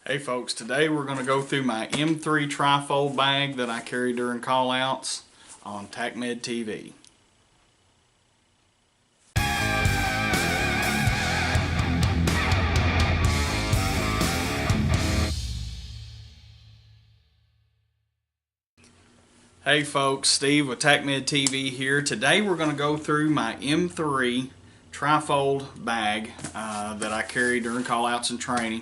Hey folks, today we're going to go through my M3 trifold bag that I carry during call-outs on TacMed TV. Hey folks, Steve with TacMed TV here. Today we're going to go through my M3 trifold bag that I carry during call-outs and training,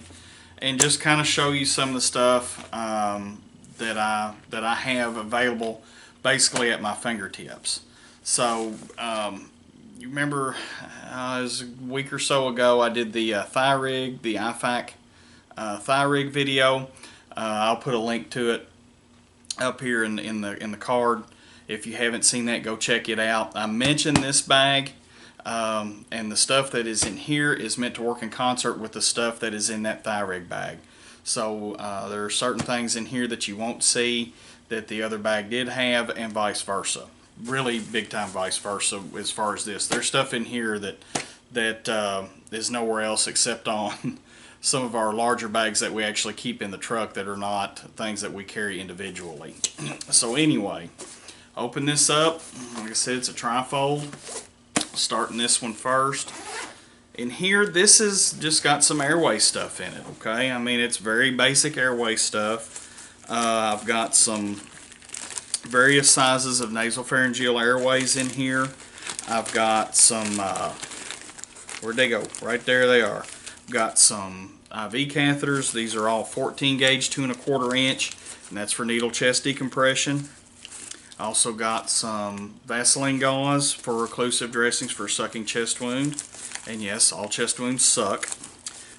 and just kind of show you some of the stuff that I have available basically at my fingertips. So you remember it was a week or so ago I did the thigh rig, the IFAK thigh rig video. I'll put a link to it up here in the card. If you haven't seen that, go check it out. I mentioned this bag, and the stuff that is in here is meant to work in concert with the stuff that is in that thigh rig bag. So there are certain things in here that you won't see that the other bag did have, and vice versa. Really big time vice versa as far as this. There's stuff in here that is nowhere else except on some of our larger bags that we actually keep in the truck that are not things that we carry individually. So anyway, open this up. Like I said, it's a trifold. Starting this one first. In here, this has just got some airway stuff in it, okay? I mean, it's very basic airway stuff. I've got some various sizes of nasopharyngeal airways in here. I've got some, where'd they go? Right there they are. Got some IV catheters. These are all 14 gauge, 2 1/4 inch, and that's for needle chest decompression. I also got some Vaseline gauze for occlusive dressings for sucking chest wound, and yes, all chest wounds suck.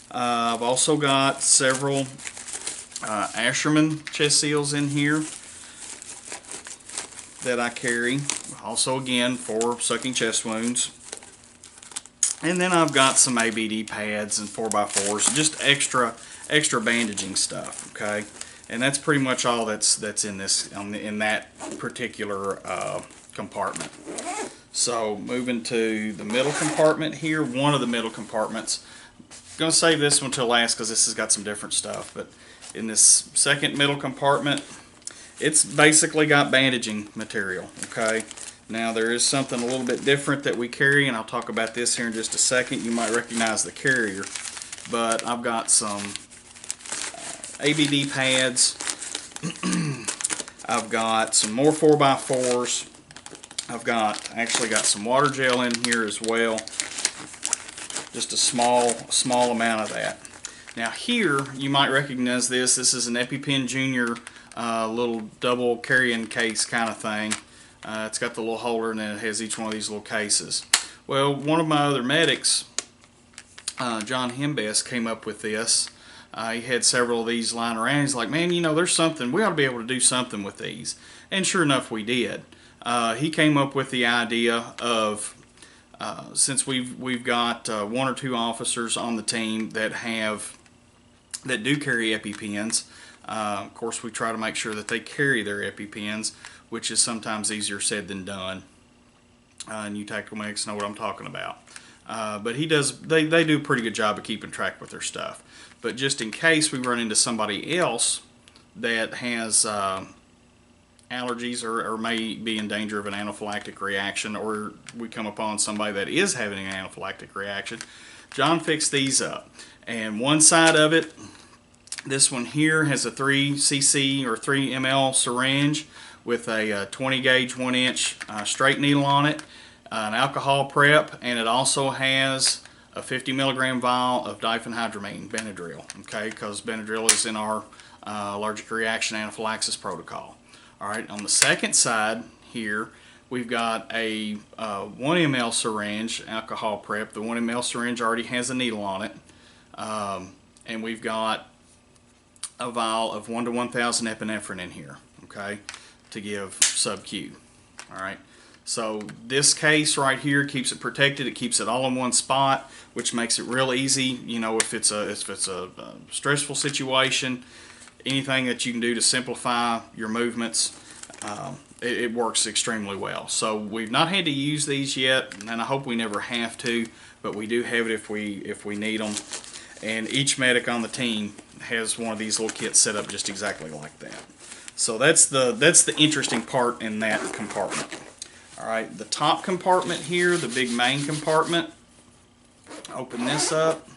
I've also got several Asherman chest seals in here that I carry, also again for sucking chest wounds. And then I've got some ABD pads and 4x4s, just extra bandaging stuff, okay? And that's pretty much all that's in this in that particular compartment. So moving to the middle compartment here, one of the middle compartments. I'm going to save this one till last because this has got some different stuff. But in this second middle compartment, it's basically got bandaging material, okay? Now there is something a little bit different that we carry, and I'll talk about this here in just a second. You might recognize the carrier, but I've got some ABD pads. I've got some more 4x4s. I've actually got some water gel in here as well. Just a small amount of that. Now here, you might recognize this. This is an EpiPen Junior little double carrying case kind of thing. It's got the little holder, and then it has each one of these little cases. Well, one of my other medics, John Hembest, came up with this. He had several of these lying around. He's like, man, you know, there's something, we ought to be able to do something with these. And sure enough, we did. He came up with the idea of, since we've got 1 or 2 officers on the team that do carry EpiPens. Of course, we try to make sure that they carry their EpiPens, which is sometimes easier said than done. And you tactical medics know what I'm talking about. But they do a pretty good job of keeping track with their stuff. But just in case we run into somebody else that has allergies or may be in danger of an anaphylactic reaction, or we come upon somebody that is having an anaphylactic reaction, John fixed these up. And one side of it, this one here, has a 3 cc or 3 ml syringe with a 20 gauge 1 inch straight needle on it, an alcohol prep, and it also has a 50 milligram vial of diphenhydramine, Benadryl, okay, because Benadryl is in our allergic reaction anaphylaxis protocol. All right, on the second side here, we've got a 1 ml syringe, alcohol prep. The 1 ml syringe already has a needle on it, and we've got a vial of 1 to 1,000 epinephrine in here, okay, to give sub-Q. All right. So this case right here keeps it protected. It keeps it all in one spot, which makes it real easy. You know, if it's a stressful situation, anything that you can do to simplify your movements, it works extremely well. So we've not had to use these yet, and I hope we never have to, but we do have it if we need them. And each medic on the team has one of these little kits set up just exactly like that. So that's the interesting part in that compartment. All right, the top compartment here, the big main compartment. Open this up,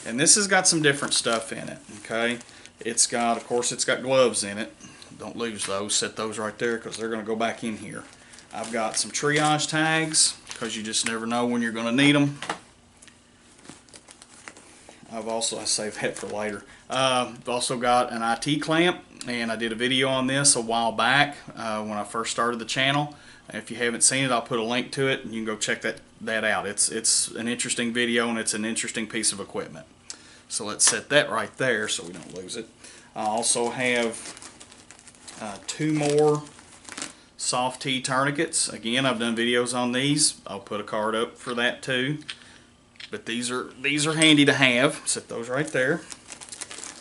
and this has got some different stuff in it. Okay, it's got, of course, it's got gloves in it. Don't lose those. Set those right there because they're going to go back in here. I've got some triage tags because you just never know when you're going to need them. I saved that for later. I've also got an IT clamp, and I did a video on this a while back when I first started the channel. If you haven't seen it, I'll put a link to it, and you can go check that out. It's an interesting video, and it's an interesting piece of equipment. So let's set that right there so we don't lose it. I also have 2 more soft T tourniquets. Again, I've done videos on these. I'll put a card up for that too. But these are handy to have. Set those right there.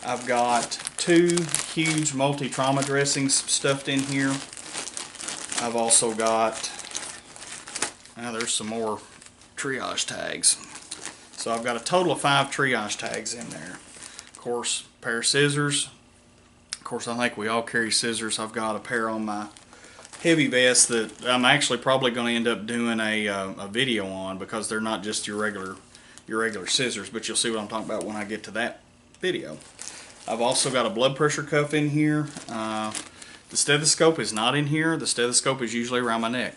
I've got 2 huge multi-trauma dressings stuffed in here. I've also got, there's some more triage tags. So I've got a total of 5 triage tags in there. Of course, a pair of scissors. Of course, I think we all carry scissors. I've got a pair on my heavy vest that I'm actually probably going to end up doing a video on, because they're not just your regular scissors, but you'll see what I'm talking about when I get to that video. I've also got a blood pressure cuff in here. The stethoscope is not in here. The stethoscope is usually around my neck.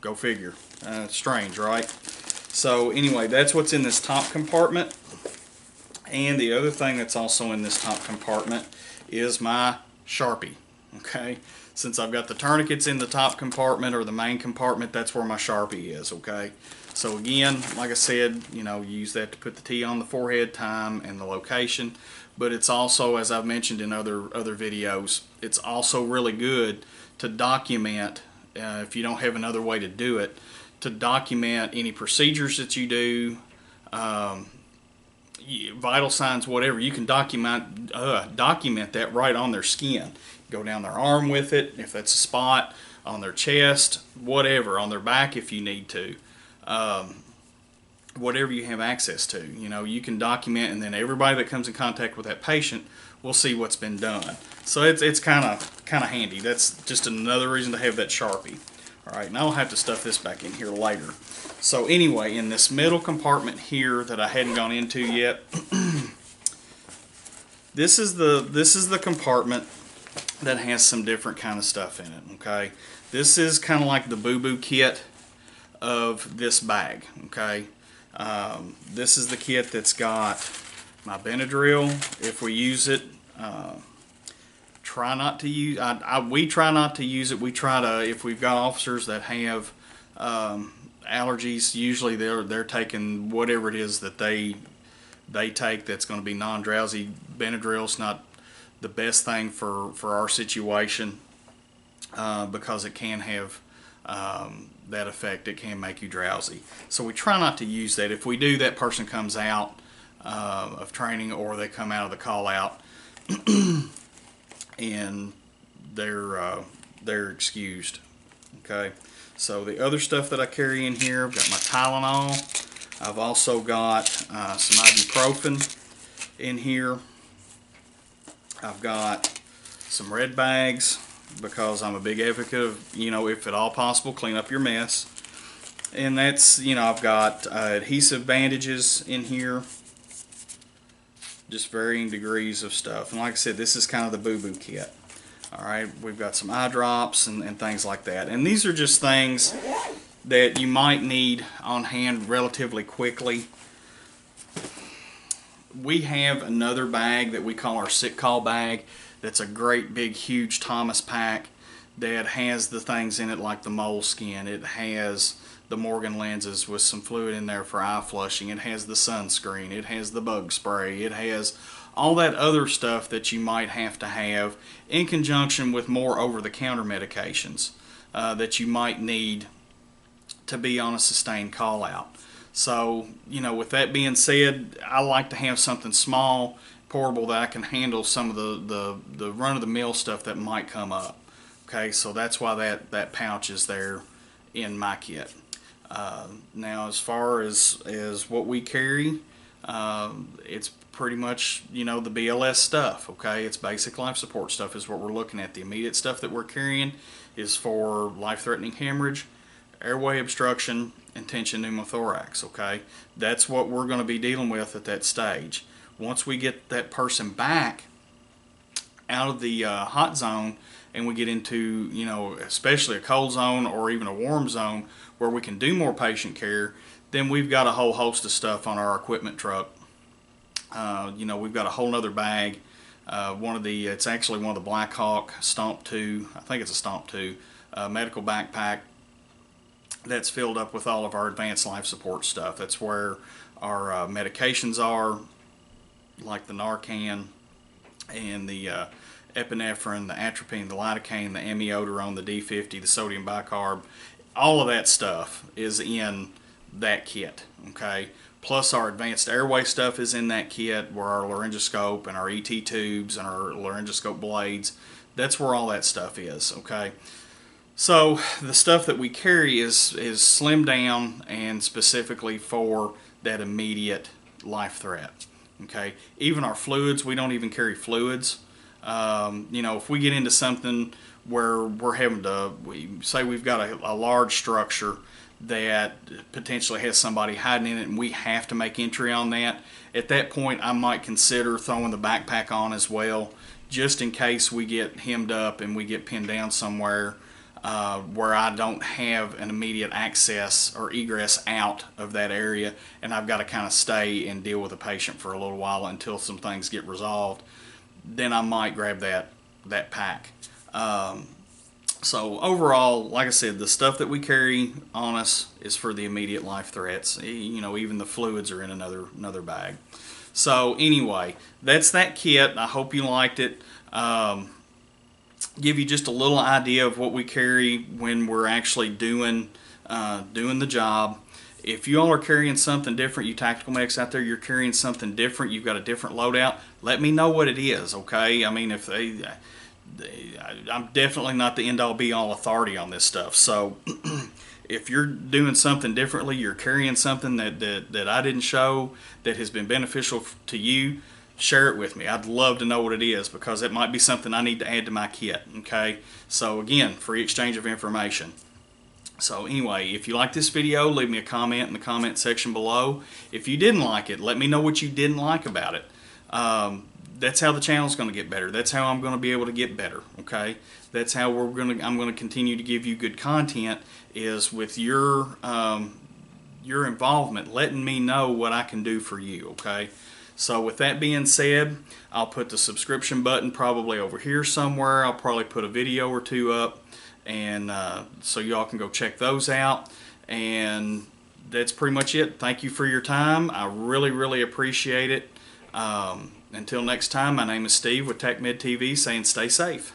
Go figure. Strange, right? So anyway, that's what's in this top compartment. And the other thing that's also in this top compartment is my Sharpie. Okay, since I've got the tourniquets in the top compartment, or the main compartment, that's where my Sharpie is. Okay, so again, like I said, you use that to put the T on the forehead, time, and the location. But it's also, as I've mentioned in other videos, it's also really good to document, if you don't have another way to do it, to document any procedures that you do, vital signs, whatever. You can document that right on their skin. Go down their arm with it, if that's a spot, on their chest, whatever, on their back if you need to. Whatever you have access to, you can document, and then everybody that comes in contact with that patient will see what's been done. So it's kind of handy. That's just another reason to have that Sharpie. All right, and I'll have to stuff this back in here later. So anyway, in this middle compartment here that I hadn't gone into yet, this is the compartment that has some different kind of stuff in it. Okay, this is kind of like the boo-boo kit of this bag. Okay. This is the kit that's got my Benadryl. If we use it, try not to use. We try not to use it. We try to, if we've got officers that have allergies, usually they're taking whatever it is that they take that's going to be non-drowsy. Benadryl's not the best thing for our situation, because it can have that effect. It can make you drowsy. So we try not to use that. If we do, that person comes out of training, or they come out of the call out and they're excused. Okay, so the other stuff that I carry in here, I've got my Tylenol. I've also got some ibuprofen in here. I've got some red bags, because I'm a big advocate of, if at all possible, clean up your mess. And that's, I've got adhesive bandages in here, just varying degrees of stuff. And like I said, this is kind of the boo-boo kit. Alright, we've got some eye drops and things like that. And these are just things that you might need on hand relatively quickly. We have another bag that we call our sick call bag. That's a great big huge Thomas pack that has the things in it like the moleskin. It has the Morgan lenses with some fluid in there for eye flushing. It has the sunscreen. It has the bug spray. It has all that other stuff that you might have to have in conjunction with more over-the-counter medications that you might need to be on a sustained call out. So, with that being said, I like to have something small, portable, that I can handle some of the run-of-the-mill stuff that might come up. Okay, so that's why that pouch is there in my kit. Now, as far as what we carry, it's pretty much, you know, the BLS stuff, okay? It's basic life support stuff is what we're looking at. The immediate stuff that we're carrying is for life-threatening hemorrhage, airway obstruction, and tension pneumothorax, okay? That's what we're going to be dealing with at that stage. Once we get that person back out of the hot zone and we get into, you know, especially a cold zone or even a warm zone where we can do more patient care, then we've got a whole host of stuff on our equipment truck. You know, we've got a whole nother bag. It's actually one of the Black Hawk Stomp 2, I think it's a Stomp 2, medical backpack that's filled up with all of our advanced life support stuff. That's where our medications are, like the Narcan and the epinephrine, the atropine, the lidocaine, the amiodarone, the D50, the sodium bicarb. All of that stuff is in that kit, okay? Plus our advanced airway stuff is in that kit, where our laryngoscope and our ET tubes and our laryngoscope blades, that's where all that stuff is, okay? So the stuff that we carry is slimmed down and specifically for that immediate life threat, okay? Even our fluids, we don't even carry fluids. You know, if we get into something where we're having to, say we've got a large structure that potentially has somebody hiding in it and we have to make entry on that, at that point I might consider throwing the backpack on as well, just in case we get hemmed up and we get pinned down somewhere where I don't have an immediate access or egress out of that area, and I've got to kind of stay and deal with the patient for a little while until some things get resolved. Then I might grab that pack. So overall, like I said, the stuff that we carry on us is for the immediate life threats. You know, even the fluids are in another bag. So anyway, that's that kit. I hope you liked it. Give you just a little idea of what we carry when we're actually doing the job. If you all are carrying something different, you tactical medics out there, you're carrying something different, you've got a different loadout, let me know what it is, okay? I mean, I'm definitely not the end-all be-all authority on this stuff. So if you're doing something differently, you're carrying something that I didn't show that has been beneficial to you, share it with me. I'd love to know what it is, because it might be something I need to add to my kit, okay? So again, free exchange of information. So anyway, if you like this video, leave me a comment in the comment section below. If you didn't like it, let me know what you didn't like about it. That's how the channel's going to get better. That's how I'm going to be able to get better, okay? That's how I'm going to continue to give you good content, is with your involvement, letting me know what I can do for you, okay? So with that being said, I'll put the subscription button probably over here somewhere. I'll probably put a video or two up, and so y'all can go check those out. And that's pretty much it. Thank you for your time. I really, really appreciate it. Until next time, my name is Steve with TacMed TV, saying stay safe.